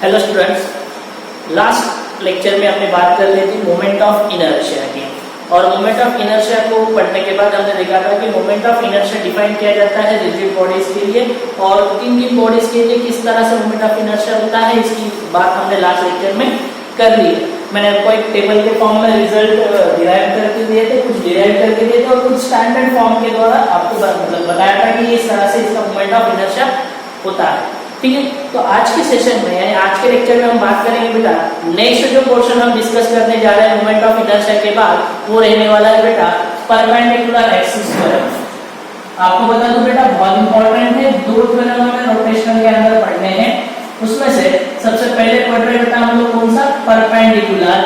Hello students, last lecture में हमने बात कर ली थी मोमेंट ऑफ इनर्शिया की। और मोमेंट ऑफ इनर्शिया को पढ़ने के बाद हमने देखा था कि मोमेंट ऑफ इनर्शिया डिफाइन किया जाता है रिजिड बॉडीज के लिए, और किन बॉडीज के लिए किस तरह से मोमेंट ऑफ इनर्शिया होता है, इसकी बात हमने लास्ट लेक्चर में कर ली। मैंने आपको एक टेबल के फॉर्म में रिजल्ट डिराइव करके दिए थे, कुछ डिराइव करके दिए थे और कुछ स्टैंडर्ड फॉर्म के द्वारा आपको बताया था कि इस तरह से इसका मोमेंट ऑफ इनर्शिया होता है। ठीक है, तो आज के सेशन में यानी आज के लेक्चर में हम बात करेंगे बेटा, नेक्स्ट जो पोर्शन हम डिस्कस करने जा रहे हैं मोमेंट ऑफ इनर्शिया के बाद, वो रहने वाला है बेटा परपेंडिकुलर एक्सिस थ्योरम। आपको बता दूं बेटा, बहुत इंपॉर्टेंट है, दो थ्योरम हमें रोटेशन के अंदर पढ़ने हैं। उसमें से सबसे पहले पढ़ रहे बेटा हम लोग कौन सा, परपेंडिकुलर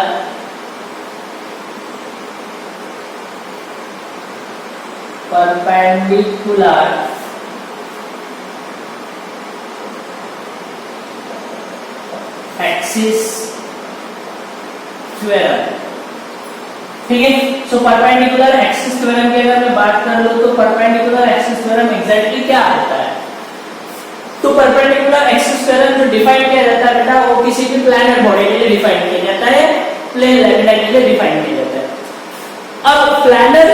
एक्सिस थ्योरम। ठीक है, सो परपेंडिकुलर एक्सिस थ्योरम की अगर मैं बात कर लूं तो परपेंडिकुलर एक्सिस थ्योरम एग्जैक्टली क्या होता है। तो परपेंडिकुलर एक्सिस थ्योरम जो डिफाइन किया जाता है बेटा, वो किसी भी प्लैनेट बॉडी के लिए डिफाइन किया जाता है, प्लेन लैमिना के लिए डिफाइन किया जाता है। अब प्लैनेट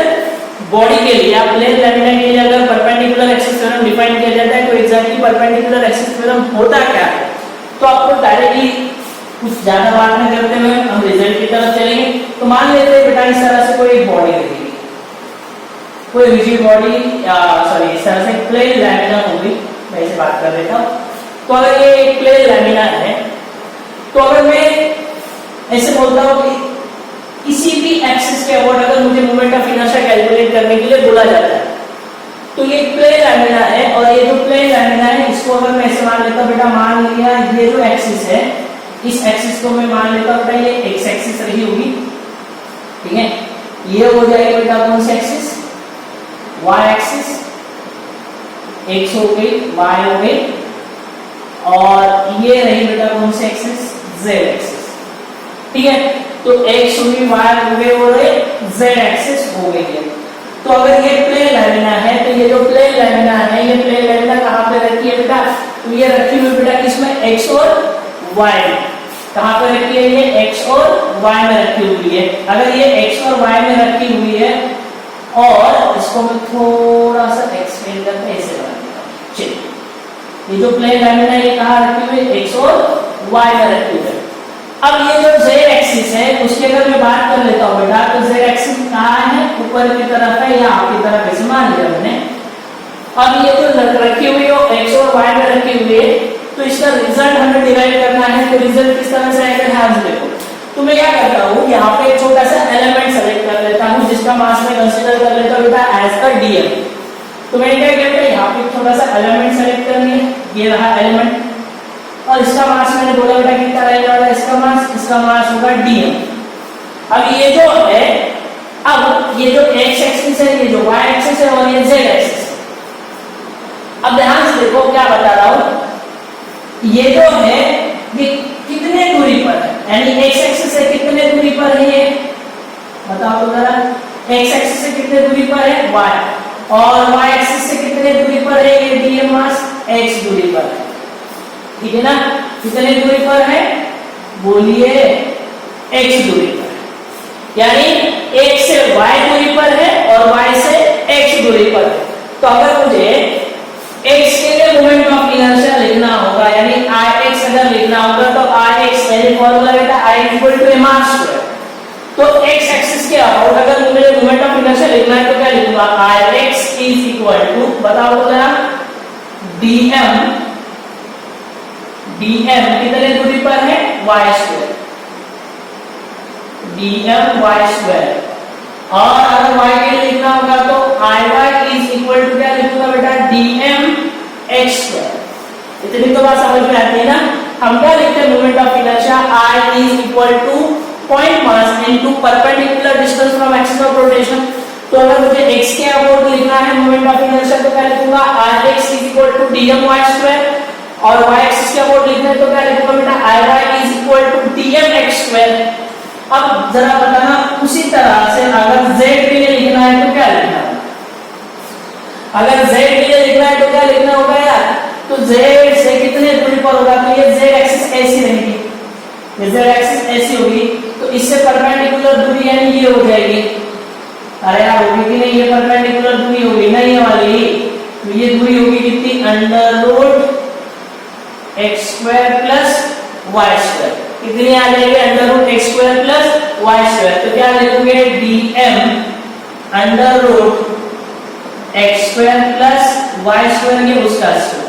बॉडी के लिए या प्लेन लैमिना के लिए अगर परपेंडिकुलर एक्सिस थ्योरम डिफाइन किया जाता है तो एग्जैक्टली परपेंडिकुलर एक्सिस थ्योरम होता क्या है। तो आपको डायरेक्टली कुछ ज्यादा बात नहीं करते हुए हम रिजल्ट की तरफ चलेंगे। तो मान लेते हैं बेटा इस तरह से कोई बॉडी रहेगी, कोई रिजिड बॉडी सॉरी इस तरह से प्लेन लैमिना होगी, मैं इसे बात कर देता हूं। तो अगर ये एक प्लेन लैमिना है तो अगर मैं ऐसे बोलता हूं कि किसी भी एक्सिस के अबाउट अगर मुझे मोमेंट ऑफ इनर्शिया कैलकुलेट करने के लिए बोला जाता है तो ये प्लेन लैमिना है, और ये जो प्लेन लैमिना है इसको अगर मैं ऐसे मान लेता हूं बेटा, मान लिया ये जो एक्सिस है, इस एक्सिस को मैं मान लेता हूं बेटा ये एक्स एक्सिस रही होगी। ठीक है, ये हो जाएगी बेटा कौन सी एक्सिस, वाई एक्सिस, एक्स हो गई, वाई हो गई, और ये रही बेटा कौन सी एक्सिस, जेड एक्सिस। ठीक है, तो एक्स हो गई, वाई हो गई और जेड एक्सिस हो गई है। तो अगर ये प्लेन लैमिना है तो ये जो प्लेन लैमिना है, ये प्लेन लैमिना कहां पे रखी है बेटा, तो ये रखी हुई बेटा किसमें, एक्स और वाई में। कहां पे रखी है, ये एक्स और वाई में रखी हुई है। अगर ये एक्स और वाई में रखी हुई है और इसको मैं थोड़ा सा एक्सपेंड करके ऐसे बना देता हूं। चलिए, ये जो प्लेन लैमिना है ये कहां रखी हुई है, एक्स और वाई में रखी हुई है। अब ये जो जेड एक्सिस है उसकी अगर मैं बात कर लेता हूं बेटा, तो जेड एक्सिस कहां है, ऊपर की तरफ है या आपकी तरफ, ऐसे मान लिया मैंने। अब ये जो रखी हुई है एक्स और वाई में रखी हुई है, तो इसका रिजल्ट हमें डिराइव करना है। तो रिजल्ट किस तरह से आएगा, ध्यान से देखो। तो मैं क्या करता हूं, यहाँ पे एक छोटा सा एलिमेंट सेलेक्ट कर लेता हूं जिसका मास मैं कंसीडर कर लेता हूं बेटा एज अ डीएम। तो मैं क्या करता हूं, यहाँ पे छोटा सा एलिमेंट सेलेक्ट कर लिया, ये रहा एलिमेंट, और इसका मास मैंने बोला बेटा कितना रहने वाला है, इसका मास होगा डीएम। अब ये जो है, अब ये जो एक्स एक्सिस है, ये जो वाई एक्सिस है और ये जेड एक्सिस है। अब ध्यान से देखो क्या बता रहा हूं, ये जो है ये कितने दूरी पर है, यानी एक्स एक्सिस से कितने दूरी पर है ये बताओ तो जरा। एक्स एक्सिस से कितने दूरी पर है, वाई, और वाई एक्सिस से कितने दूरी पर है ये डीएम मास, एक्स दूरी पर है। ठीक है ना, कितने दूरी पर है, बोलिए, एक्स दूरी पर है, यानी एक्स से वाई दूरी पर है और वाई से एक्स दूरी पर है। तो अगर मुझे एक्स के लिए मोमेंट ऑफ इनर्शिया लिखना होगा, यानी आई एक्स अगर लिखना होगा तो आई एक्स पहले फॉर्मूला बेटा I equal to mass square. तो एक्स एक्सिस के अबाउट अगर मुझे मोमेंट ऑफ इनर्शिया लिखना है तो क्या लिखूंगा, I X is equal to, बताओ तो जरा, डीएम, डीएम कितने दूरी पर है, Y square, DM Y square. और अगर y के लिए लिखना होगा तो iy इज इक्वल टू क्या लिखूंगा बेटा, dm x स्क्वायर। इतनी तो बात समझ में आती है ना। हम क्या लिखते हैं, moment of inertia I is equal two point mass into perpendicular distance from axis of rotation. तो अगर मुझे x के अबाउट लिखना है मोमेंट ऑफ इनर्शिया तो क्या लिखूंगा, ix is equal to dm y square, और y एक्सिस के अबाउट लिखना है तो क्या लिखूंगा बेटा, iy is equal to dm x square. अब जरा बताना, उसी तरह से अगर z के लिए लिखना है तो क्या लिखना है, अगर z के लिए लिखना है तो क्या लिखना होगा यार, तो z से कितने दूरी पर होगा, तो ये z एक्सिस ऐसी रहेगी, ये z एक्सिस ऐसी होगी, तो इससे परपेंडिकुलर दूरी यानी ये हो जाएगी। अरे यार होगी कि नहीं, ये परपेंडिकुलर दूरी होगी नहीं ये वाली, तो ये दूरी होगी कितनी, under root X square plus Y square, कितनी आ जाएगी, under root X square plus Y square. तो क्या लिखोगे, dm under root X square plus Y square, ये उसका स्क्वायर,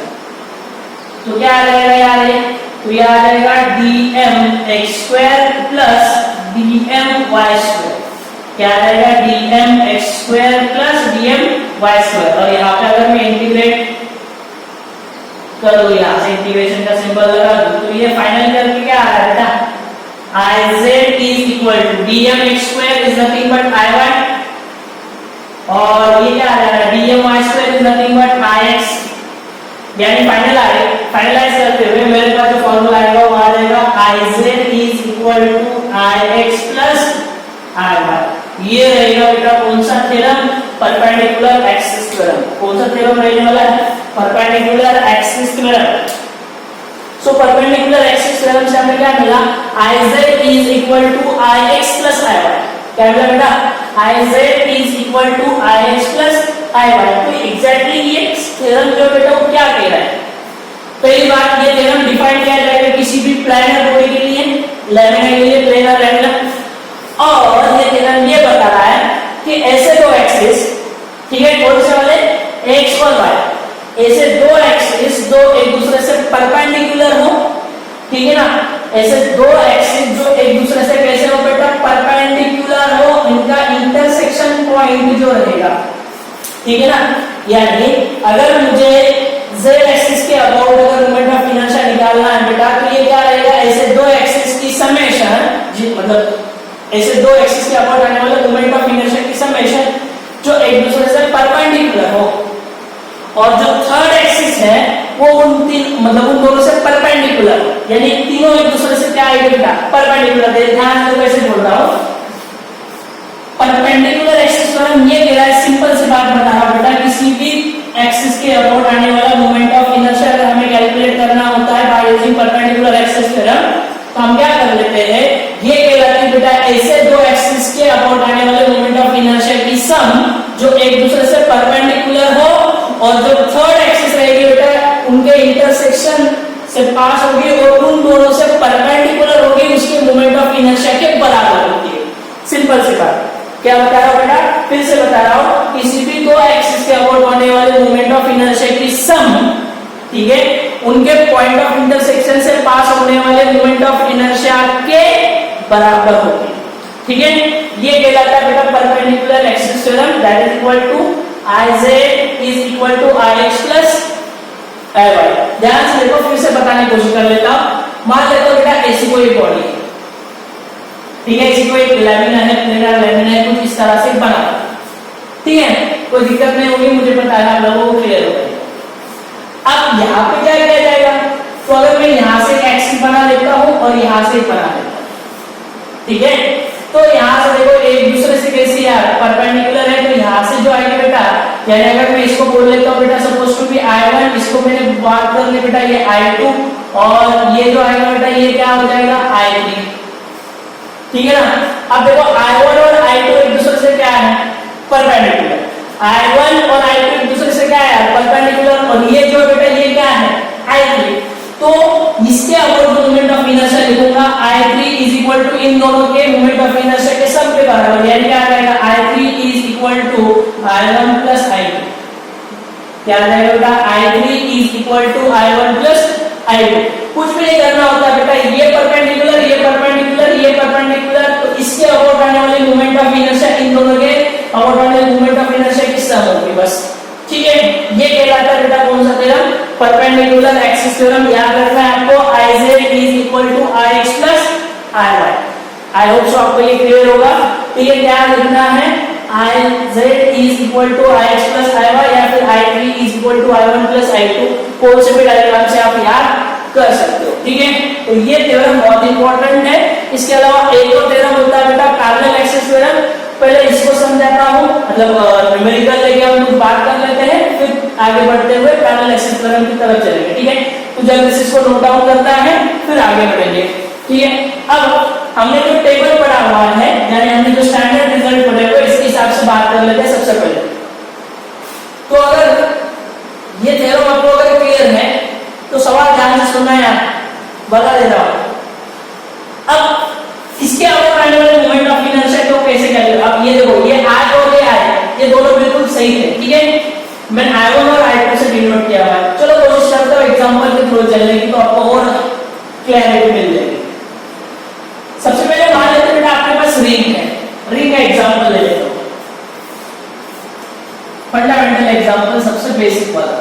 तो क्या आ जाएगा यार ये, तो ये आ जाएगा dm X square plus dm Y square, क्या आ जाएगा, dm X square plus dm Y square. और यहाँ पे अगर मैं इंटीग्रेट कर दो, यहाँ से इंटीग्रेशन का सिंबल लगा दो, तो ये फाइनल करके क्या आ रहा है बेटा, iz is equal to dm x square is nothing but i1, और ये क्या आ रहा है, dm y square is nothing but ix, यानी फाइनलाइज करते हुए मेरे पास जो फॉर्मूला आएगा वो आ जाएगा iz is equal to ix plus i1। ये रहेगा बेटा कौन सा थ्योरम, परपेंडिकुलर एक्सिस थ्योरम। कौन सा थ्योरम रहने वाला है, perpendicular axis theorem. So perpendicular axis theorem से हमें क्या मिला, iz is equal to ix plus i1, क्या मिला बेटा, iz is equal to ix plus i1। तो एग्जैक्टली ये थ्योरम जो बेटा वो क्या कह रहा है, पहली बात ये थ्योरम डिफाइन किया जाएगा किसी भी प्लानर बॉडी के लिए, लैमिना के लिए, प्लेनर लैमिना, और ये थ्योरम ये बता रहा है कि ऐसे दो एक्सिस, ठीक है, कौन से वाले, x और y, ऐसे दो एक्सिस दो एक दूसरे से परपेंडिकुलर हो, ठीक है ना, ऐसे दो एक्सिस जो एक दूसरे से कैसे हो बेटा, परपेंडिकुलर हो, इनका इंटरसेक्शन पॉइंट जो रहेगा, ठीक है ना, यानी अगर मुझे z एक्सिस के अबाउट अगर मोमेंट ऑफ इनर्शिया निकालना है बेटा, तो ये क्या रहेगा, ऐसे दो एक्सिस की समेशन, मतलब ऐसे दो एक्सिस के अबाउट आने वाले मोमेंट ऑफ इनर्शिया की समेशन जो एक दूसरे से परपेंडिकुलर हो, और जो थर्ड एक्सिस है वो उन तीन मतलब उन दोनों से परपेंडिकुलर, यानी तीनों एक दूसरे से क्या है बेटा, परपेंडिकुलर। ध्यान से कैसे बोल रहा हूं, परपेंडिकुलर एक्सिस थ्योरम ये कह रहा है, सिंपल सी बात बता रहा हूं बेटा, किसी भी एक्सिस के अबाउट आने वाला मोमेंट ऑफ इनर्शिया अगर हमें कैलकुलेट करना होता है by using perpendicular axis theorem, तो हम क्या कर लेते हैं, ये कहलाता है बेटा ऐसे दो एक्सिस के अबाउट आने वाले मोमेंट ऑफ इनर्शिया की सम जो एक दूसरे से परपेंडिकुलर हो, और जो थर्ड एक्सिस रहेगी बेटा उनके इंटरसेक्शन से पास होगी और उन दोनों से परपेंडिकुलर होगी, उसके मोमेंट ऑफ इनर्शिया के बराबर होती है। सिंपल सी बात, क्या बता रहा हूं बेटा, फिर से बता रहा हूं, किसी भी दो एक्सिस के अबाउट होने वाले मोमेंट ऑफ इनर्शिया की सम, ठीक है, उनके पॉइंट ऑफ इंटरसेक्शन से पास होने वाले मोमेंट ऑफ इनर्शिया के बराबर होगी, ठीक है। ये कहलाता है बेटा perpendicular axis theorem, that is equal to iz is equal to ix plus ay। ध्यान से देखो, फिर से बताने की कोशिश कर लेता हूं। मान लेते हो बेटा ऐसी कोई बॉडी है, ठीक है, ऐसी कोई लैमिना है, प्लेनर लैमिना है, कुछ इस तरह से बना, ठीक है, कोई दिक्कत नहीं होगी, मुझे पता है आप लोगों को क्लियर हो गया। अब यहाँ पे क्या किया जाएगा, तो अगर मैं यहाँ से एक्सिस बना लेता हूँ और यहाँ से बना लेता हूँ, ठीक है, तो यहाँ से देखो एक दूसरे से कैसी यार परपेंडिकुलर है, तो यहाँ से जो आएगा बेटा, यानी अगर मैं इसको बोल लेता हूँ बेटा सपोज टू बी I1, इसको मैंने बात कर ली बेटा ये I2, और ये जो आएगा बेटा ये क्या हो जाएगा I3, ठीक है ना। अब देखो I1 और I2 एक दूसरे से क्या है, परपेंडिकुलर, I1 और I2 एक दूसरे से क्या है, परपेंडिकुलर, और ये जो बेटा ये क्या है I3, तो इसके अबाउट जो मोमेंट ऑफ इनर्शिया लिखूंगा I3 इज इक्वल टू इन दोनों के मोमेंट ऑफ इनर्शिया के सम के बराबर, यानी क्या आ जाएगा I3 is equal to I1 plus I2, क्या आ जाएगा बेटा I3 is equal to I1 plus I2। कुछ भी नहीं करना होता बेटा, ये परपेंडिकुलर ये परपेंडिकुलर ये परपेंडिकुलर, तो इसके अबाउट आने वाले मोमेंट ऑफ इनर्शिया इन दोनों के अबाउट आने वाले मोमेंट ऑफ इनर्शिया की सम होगी बस, ठीक है। ये कहलाता है बेटा कौन सा थ्योरम, परपेंडिकुलर एक्सिस थ्योरम। याद रखना है आपको iz is equal to ix plus iy। I hope so आपको ये क्लियर होगा। तो ये क्या लिखना है, iz is equal to ix plus iy या फिर i3 is equal to i1 plus i2, कौन से भी डायग्राम से आप याद कर सकते हो, ठीक है। तो ये थ्योरम बहुत इंपॉर्टेंट है। इसके अलावा एक और थ्योरम होता है बेटा पैरेलल एक्सिस थ्योरम। पहले इसको समझाता हूं, मतलब न्यूमेरिकल लेके हम लोग बात कर लेते हैं, फिर आगे बढ़ते हुए पैरेलल एक्सिस थ्योरम की तरफ चलेंगे, ठीक है। तो जल्दी से इसको नोट डाउन करता है, फिर आगे बढ़ेंगे, ठीक है। अब हमने जो टेबल पढ़ा हुआ है, यानी हमने जो स्टैंडर्ड रिजल्ट पढ़े हुए, इसके हिसाब से बात कर लेते हैं सबसे पहले। तो अगर ये थ्योरम आपको अगर क्लियर है तो सवाल ध्यान से सुनना है, बता दे रहा हूं। अब इसके अलावा आने वाले मोमेंट ऑफ इनर्शिया को कैसे कैलकुलेट, अब ये देखो, ये I और ये I, ये दोनों बिल्कुल सही है, ठीक है। मैंने I1 और I2 से डिनोट किया हुआ है। चलो कोशिश करते हैं एग्जांपल के थ्रू चलने की, तो आपको और क्लैरिटी मिल जाएगी। सबसे पहले मान लेते हैं बेटा आपके पास रिंग है, रिंग का एग्जांपल ले लेते हो, फंडामेंटल एग्जांपल, सबसे बेसिक वाला।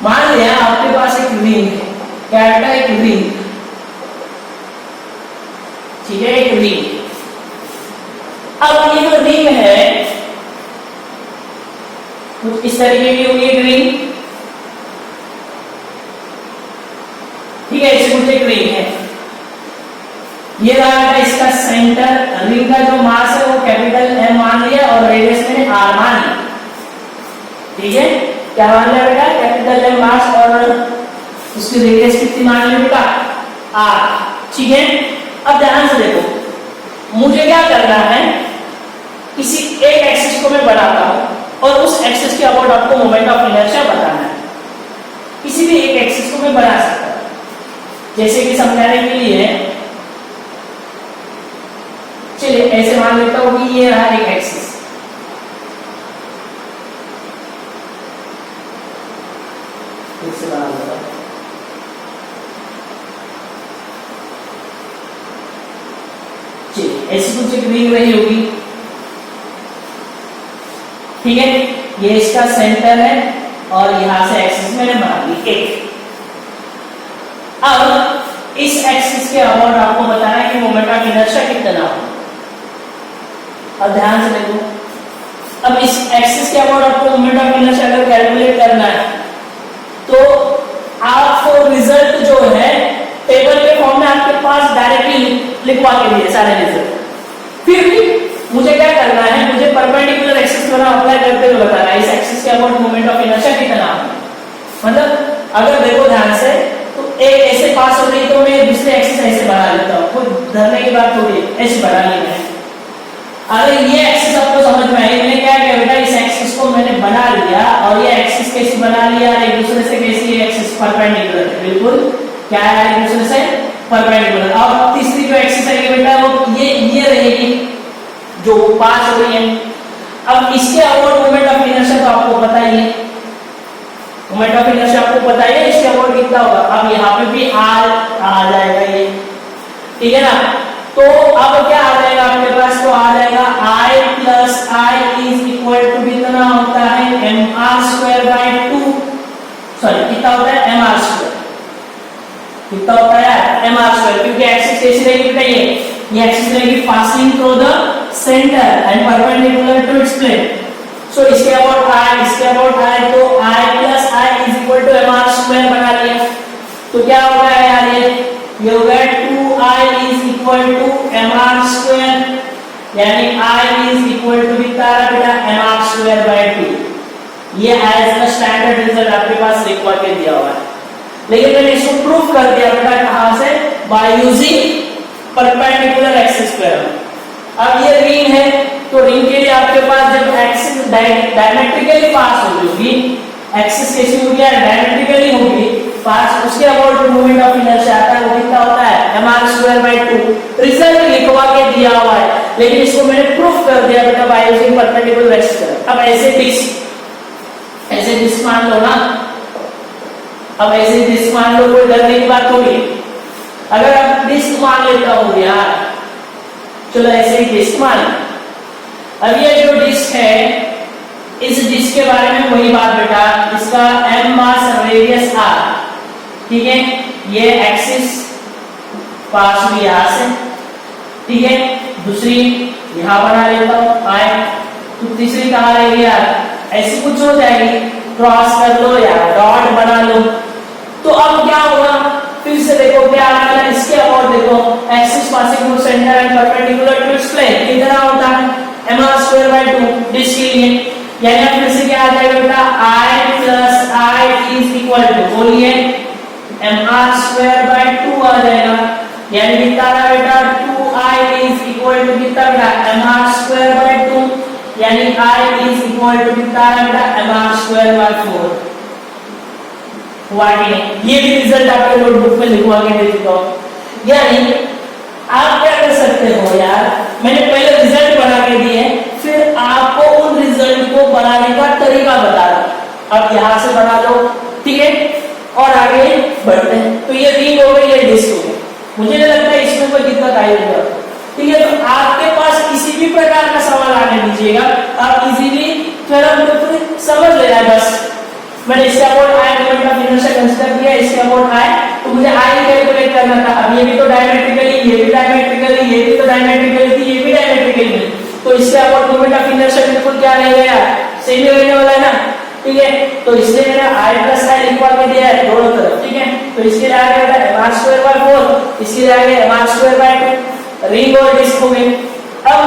मान लिया आपके पास एक रिंग है, क्या बेटा, एक रिंग, ठीक है, एक रिंग। अब ये जो रिंग है कुछ इस तरीके की होगी एक रिंग, ठीक है, इसे कुछ एक रिंग है। ये रहा इसका सेंटर, रिंग का जो मास है वो कैपिटल M मान लिया और रेडियस में R मान लिया, ठीक है। क्या मान लिया बेटा, कैपिटल M मास और उसकी रेडियस कितनी मान ली बेटा, R, ठीक है। अब ध्यान से देखो, मुझे क्या करना है, किसी एक एक्सिस को मैं बनाता हूं और उस एक्सिस के अबाउट आपको मोमेंट ऑफ इनर्शिया बताना है। किसी भी एक एक्सिस को मैं बना सकता हूं, जैसे कि समझाने के लिए चलिए ऐसे मान लेता हूं कि ये रहा एक एक्सिस, इससे बना लेता हूं, चलिए ऐसी कुछ एक रिंग रही होगी, ठीक है। ये इसका सेंटर है और यहां से एक्सिस मैंने बना ली एक। अब इस एक्सिस के अबाउट आपको बताना है कि मोमेंट ऑफ इनर्शिया कितना हो। अब ध्यान से देखो, अब इस एक्सिस के अबाउट आपको मोमेंट ऑफ इनर्शिया अगर कैलकुलेट करना है तो आपको रिजल्ट जो है टेबल के फॉर्म में आपके पास डायरेक्टली लिखवा के दिए सारे रिजल्ट। फिर भी मुझे क्या करना है, मुझे परपेंडिकुलर एक्सिस थ्योरम अप्लाई करते हुए बताना है इस एक्सिस के अबाउट मोमेंट ऑफ इनर्शिया कितना है। मतलब अगर देखो ध्यान से, तो एक ऐसे पास हो रही तो मैं दूसरे एक्सिस ऐसे बना लेता हूं, कोई धरने की बात थोड़ी, ऐसे बना ली है। अगर ये एक्सिस आपको समझ में आई, मैंने क्या किया बेटा, इस एक्सिस को मैंने बना लिया और ये एक्सिस कैसे बना लिया, एक दूसरे से कैसी ये एक्सिस परपेंडिकुलर है, बिल्कुल क्या है, एक दूसरे से परपेंडिकुलर। अब तीसरी जो एक्सिस है बेटा वो ये रहेगी जो पास हो रही है। अब इसके अबाउट मोमेंट ऑफ इनर्शिया तो आपको पता ही है, मोमेंट ऑफ इनर्शिया आपको पता ही है, इसके अबाउट कितना होगा। अब यहाँ पे भी R आ जाएगा ये, ठीक है ना। तो अब क्या आ जाएगा आपके पास, तो आ जाएगा I plus I is equal to कितना होता है, mr²/2, सॉरी कितना होता है, mr², कितना होता है mr², क्योंकि एक्सिस कैसी रहेगी बेटा, ये एक्सिस रहेगी passing through the centre and perpendicular to its plane. So इसके अबाउट I, तो I plus I is equal to mr² बना लिया। तो क्या होगा यार, ये होगा 2I is equal to mr², यानी I इज इक्वल टू कितना बेटा, mr²/2। ये एज अ स्टैंडर्ड रिजल्ट आपके पास लिखवा के दिया हुआ है, लेकिन मैंने इसको प्रूफ कर दिया बेटा कहां से, by using perpendicular axis theorem. अब ये रिंग है, तो रिंग के लिए आपके पास जब एक्सिस डायमेट्रिकली पास होगी, एक्सिस कैसी होगी, डायमेट्रिकली होगी पास, उसके अबाउट मोमेंट ऑफ इनर्शिया आता है, वो कितना होता है, mr²/2। रिजल्ट लिखवा के दिया हुआ है, लेकिन इसको मैंने प्रूफ कर दिया बेटा by using perpendicular axis theorem. अब ऐसे डिस्क मान लो ना, अब ऐसे डिस्क मान लो, कोई डरने की बात थोड़ी। अगर आप डिस्क मान लेता हूं यार, चलो ऐसे ही डिस्क मान। अब ये जो डिस्क है, इस डिस्क के बारे में वही बात बेटा, इसका m मास रेडियस r, ठीक है। ये एक्सिस पास हुई यहां से, ठीक है, दूसरी यहां बना लेता हूं I, तो तीसरी कहां रहेगी यार, ऐसी कुछ हो जाएगी, क्रॉस कर लो या डॉट बना लो। तो अब क्या होगा, फिर से देखो क्या आ रहा है, इसके अबाउट देखो, axis passing through centre and perpendicular to its plane कितना होता है, mr²/2 डिस्क के लिए। यानी अब फिर से क्या आ जाएगा बेटा, I plus I is equal to, बोलिए mr²/2 आ जाएगा। यानी कितना आ बेटा, 2I इज इक्वल टू कितना बेटा, mr²/2, यानी I इज इक्वल टू कितना आ बेटा, mr²/4। हुआ कि नहीं? ये भी रिजल्ट आपके नोटबुक में लिखवा के दे चुका हूं। यानी आप क्या कर सकते हो यार, मैंने पहले रिजल्ट बना के दिए, फिर आपको उन रिजल्ट को बनाने का तरीका बता रहा। अब यहां से बना लो, ठीक है, और आगे बढ़ते हैं। तो ये रिंग हो गई, ये डिस्क हो गई। मुझे नहीं लगता इसमें कोई दिक्कत आएगी, ठीक है। तो आपके पास किसी भी प्रकार का सवाल आने दीजिएगा, आप इजीली थ्योरम को समझ लेना है। बस मैंने इसके about I moment of inertia consider किया, इसके अबाउट आई, तो मुझे आई कैलकुलेट करना था। अब ये भी तो डायमेट्रिकली, ये भी डायमेट्रिकली, ये भी तो डायमेट्रिकली थी, ये भी डायमेट्रिकली, तो इसके अबाउट मोमेंट ऑफ इनर्शिया बिल्कुल क्या नहीं गया, सेम ही रहने वाला है ना, ठीक है। तो इसलिए मैंने आई प्लस आई लिखवा के दिया है दोनों तरफ, ठीक है। तो इसके लिए आ गया mr²/4, इसके लिए आ गया mr²/2, रिंग और डिस्क हो गई। अब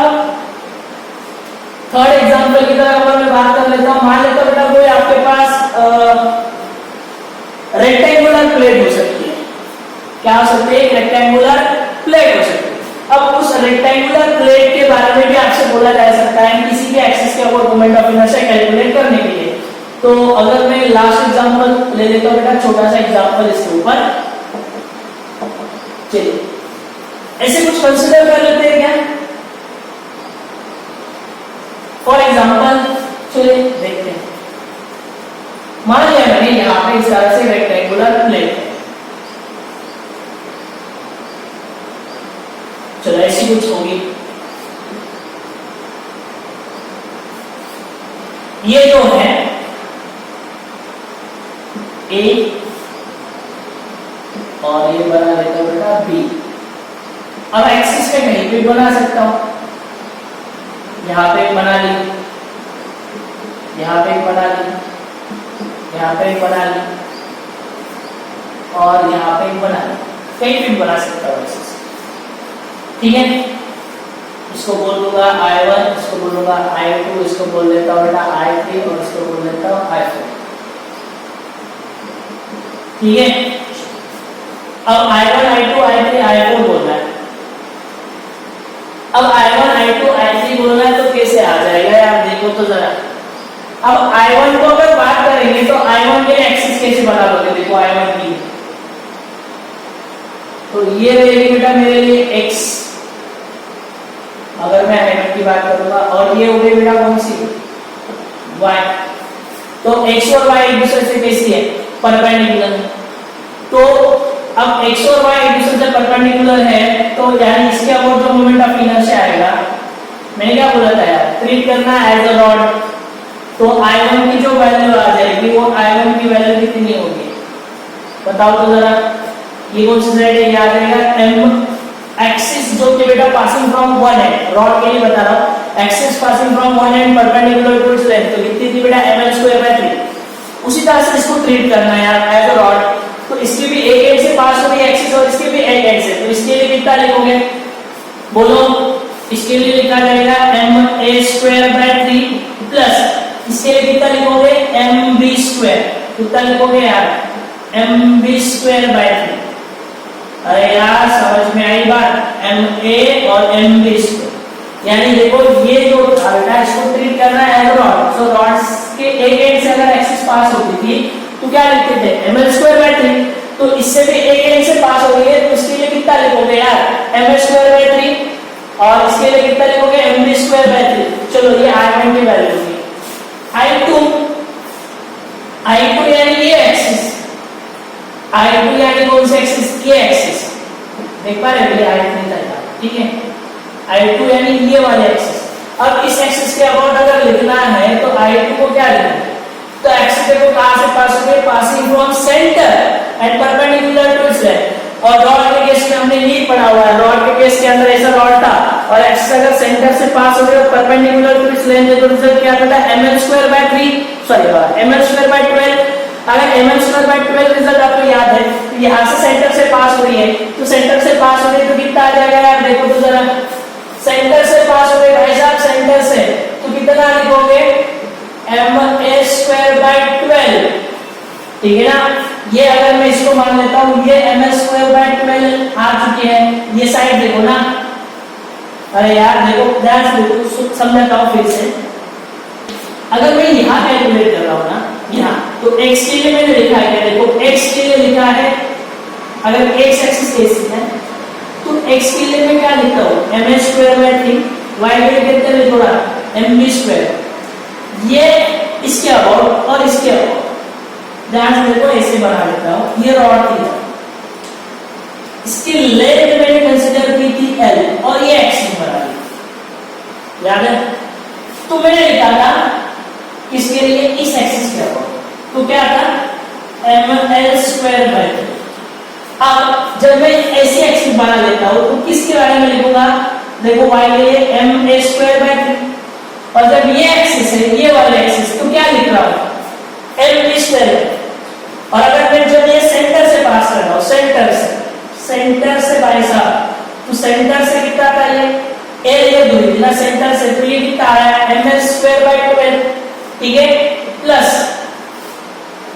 थर्ड एग्जांपल की तरफ अगर मैं बात कर लेता हूं, मान लेता बेटा कोई आपके पास रेक्टेंगुलर प्लेट हो सकती है। क्या हो सकती है? रेक्टेंगुलर प्लेट हो सकती है। अब उस रेक्टेंगुलर प्लेट के बारे में भी आपसे बोला जा सकता है किसी भी एक्सिस के ऊपर मोमेंट ऑफ इनर्शिया कैलकुलेट करने के लिए। तो अगर मैं लास्ट एग्जांपल ले लेता हूं बेटा, छोटा सा एग्जांपल इसके ऊपर, चलिए ऐसे कुछ कंसीडर कर लेते हैं क्या। फॉर एग्जाम्पल चलिए देखते हैं, मान लिया मैंने यहाँ पे इस तरह से रेक्टेंगुलर प्लेट है, चलो ऐसी कुछ होगी। ये जो है ए और ये बना लेता हूं बेटा बी। अब एक्सिस पे कहीं भी बना सकता हूं, यहां पे एक बना ली, यहां पे एक बना ली, यहां पे एक बना ली, और यहां पे एक बना ली, कहीं भी बना सकता हूं एक्सिस, ठीक है। इसको बोल दूंगा I1, इसको बोलूंगा I2, इसको बोल देता हूं बेटा I3 और इसको बोल देता हूं I4, ठीक है। अब I1, I2, I3, I4 बोलना है। अब I1, I2, I3 बोलना है तो कैसे आ जाएगा यार, देखो तो जरा। अब I1 को अगर बात करेंगे तो I1 के एक्सिस कैसे बना लोगे, देखो I1 की, तो ये रहेगी बेटा मेरे लिए x, अगर मैं I1 की बात करूंगा, और ये हो गई बेटा कौन सी, y। तो x और y एक दूसरे से कैसी है, परपेंडिकुलर। तो अब x और y एक दूसरे से परपेंडिकुलर है, तो यानी इसके अबाउट जो मोमेंट ऑफ इनर्शिया आएगा, मैंने क्या बोला था यार, ट्रीट करना एज अ रॉड। तो I1 की जो वैल्यू आ जाएगी वो I1 की वैल्यू कितनी होगी, बताओ तो जरा। ये कौन सी साइड है, ये आ जाएगा m एक्सिस, जो कि बेटा passing from one end, rod के लिए बता रहा हूं, axis passing from one end perpendicular to its length, तो कितनी थी बेटा ml²/3। उसी तरह से इसको ट्रीट करना है यार एज अ रॉड। तो इसके भी एक एंड से पास हो रही है एक्सिस और इसके भी एक एंड से, तो इसके लिए कितना लिखोगे, बोलो। इसके लिए लिखा जाएगा ma²/3 प्लस इसके लिए कितना लिखोगे, mb², कितना लिखोगे यार, mb²/3। अरे यार समझ में आई बात, ma और mb², यानी देखो ये जो बेटा इसको ट्रीट करना है एज रॉड। सो रॉड्स के एक एंड से अगर एक्सिस पास होती थी तो क्या लिखते थे, ml²/3। तो इससे भी एक एंड से पास हो रही है, तो इसके लिए कितना लिखोगे यार, ml²/3, और इसके लिए कितना लिखोगे, mb²/3। चलो ये I1 की वैल्यू होगी। I2 यानी ये एक्सिस, I2 यानी कौन सा एक्सिस, ये एक्सिस, देख पा रहे हो, I3 था, ठीक है। I2 यानी ये वाले एक्सिस। अब इस एक्सिस के अबाउट अगर लिखना है तो I2 को क्या लिखना है, तो एक्सिस देखो कहां से पास हो गई, passing from centre and perpendicular to its length. और रॉड के केस में हमने ये पढ़ा हुआ है, रॉड के केस के अंदर ऐसा रॉड था और एक्सिस अगर सेंटर से पास हो गई और परपेंडिकुलर टू इट्स लेंथ, तो रिजल्ट क्या आता है, ml²/3, सॉरी ml²/12। अगर ml²/12 रिजल्ट आपको याद है, तो यहां से सेंटर से पास हो रही है, तो सेंटर से पास हो रही है तो कितना आ जाएगा यार, देखो तो जरा, सेंटर से पास हो रही है भाई साहब, सेंटर से, तो कितना लिखोगे स्क्वायर बाय 12, ठीक है ना। ये अगर मैं इसको मान लेता हूं, ये ml स्क्वायर बाय 12 आ चुकी है। ये साइड देखो ना, अरे यार देखो, ध्यान से देखो, समझाता हूं फिर से। अगर मैं यहाँ कैलकुलेट कर रहा हूँ ना, यहाँ तो x के लिए मैंने लिखा है क्या, देखो x के लिए लिखा है, अगर x एक्सिस AC है तो x के लिए मैं क्या लिखता हूँ, ml स्क्वायर बाय 3, y के लिए कितने में थोड़ा mv स्क्वायर। ये इसके अबाउट और इसके अबाउट, ध्यान से देखो ऐसे बना लेता हूँ। ये रॉड थी, इसकी लेंथ मैंने कंसीडर की थी L और ये एक्सिस बना ली, याद है। तो मैंने लिखा था किसके लिए, इस एक्सिस के अबाउट, तो क्या था ml स्क्वायर बाय 3। अब जब मैं ऐसी एक्सिस बना लेता हूं तो किसके बारे में लिखूंगा, देखो y के लिए ma स्क्वायर बाय 3, और जब ये एक्सिस है, ये वाला एक्सिस, तो क्या लिख रहा हूं mv स्क्वायर। और अगर मैं जब ये सेंटर से पास कर रहा हूं, सेंटर से भाई साहब, तो सेंटर से कितना था ये दूरी ना सेंटर से, तो ये कितना आया ml स्क्वायर बाय 12, ठीक है। प्लस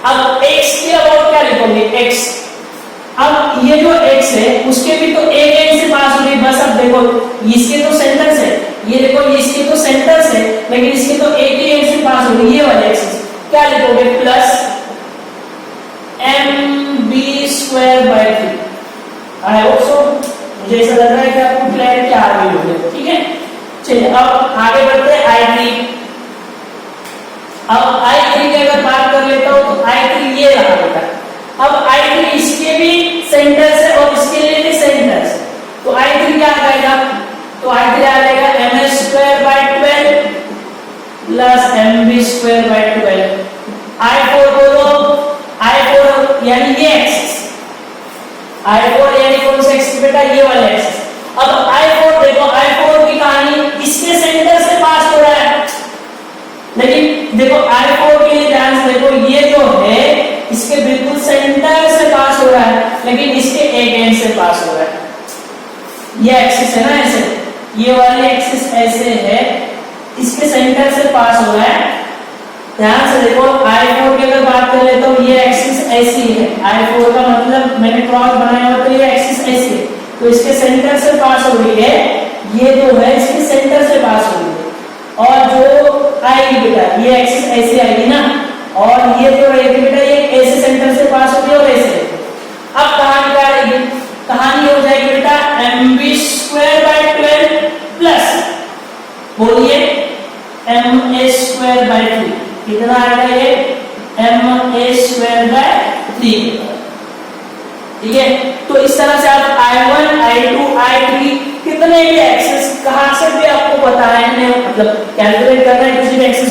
अब x के अबाउट क्या लिखोगे, x, अब ये जो x है उसके भी तो एक एंड से पास हो रही, बस अब देखो इसके तो सेंटर से, ये देखो इसके तो सेंटर से, लेकिन इसके तो एक ही एंड से पास हो रही, ये वाले एक्सिस, क्या लिखोगे plus mb square by 3। I hope so, मुझे ऐसा लग रहा है कि आपको क्लियरिटी आ रही होगी, ठीक है। चलिए अब आगे बढ़ते हैं I3। अब I3 की अगर बात कर लेता हूं तो I3 ये रहा बेटा। अब I3 इसके भी सेंटर से और इसके लिए भी सेंटर से, तो I3 क्या आ जाएगा, तो I3 आ जाएगा ml square by 12 plus mb square by 12। I4 बोलो, I4 यानी ये एक्सिस, I4 यानी कौन सा एक्सिस बेटा, ये वाला एक्सिस। अब I4 देखो, I4 की कहानी इसके सेंटर से पास हो रहा है, लेकिन देखो I4 के लिए ध्यान से देखो, ये जो है इसके बिल्कुल सेंटर से पास हो रहा है, लेकिन इसके एक एंड से पास हो रहा है। ये एक्सिस है ना ऐसे, ये वाली एक्सिस ऐसे है, इसके सेंटर से पास हो रहा है। ध्यान से देखो I4 की अगर बात कर लेता हूं, ये एक्सिस ऐसी है, I4 का मतलब मैंने क्रॉस बनाया हुआ, तो ये एक्सिस ऐसी है, तो इसके सेंटर से पास हो रही है, ये जो है इसके सेंटर से पास हो रही है। और जो आएगी बेटा, ये एक्सिस ऐसे आएगी ना, और ये जो रहेगी बेटा, ये ऐसे सेंटर से पास होगी और ऐसे। अब कहानी क्या रहेगी, कहानी हो जाएगी बेटा mb स्क्वायर बाय 12 प्लस, बोलिए ma स्क्वायर बाय 3, कितना आएगा ये ma स्क्वायर बाय 3, ठीक है। तो इस तरह से आप I1, I2, I3 कितने भी एक्सिस कहां से भी आपको पता है, मतलब कैलकुलेट करना है किसी भी एक्सिस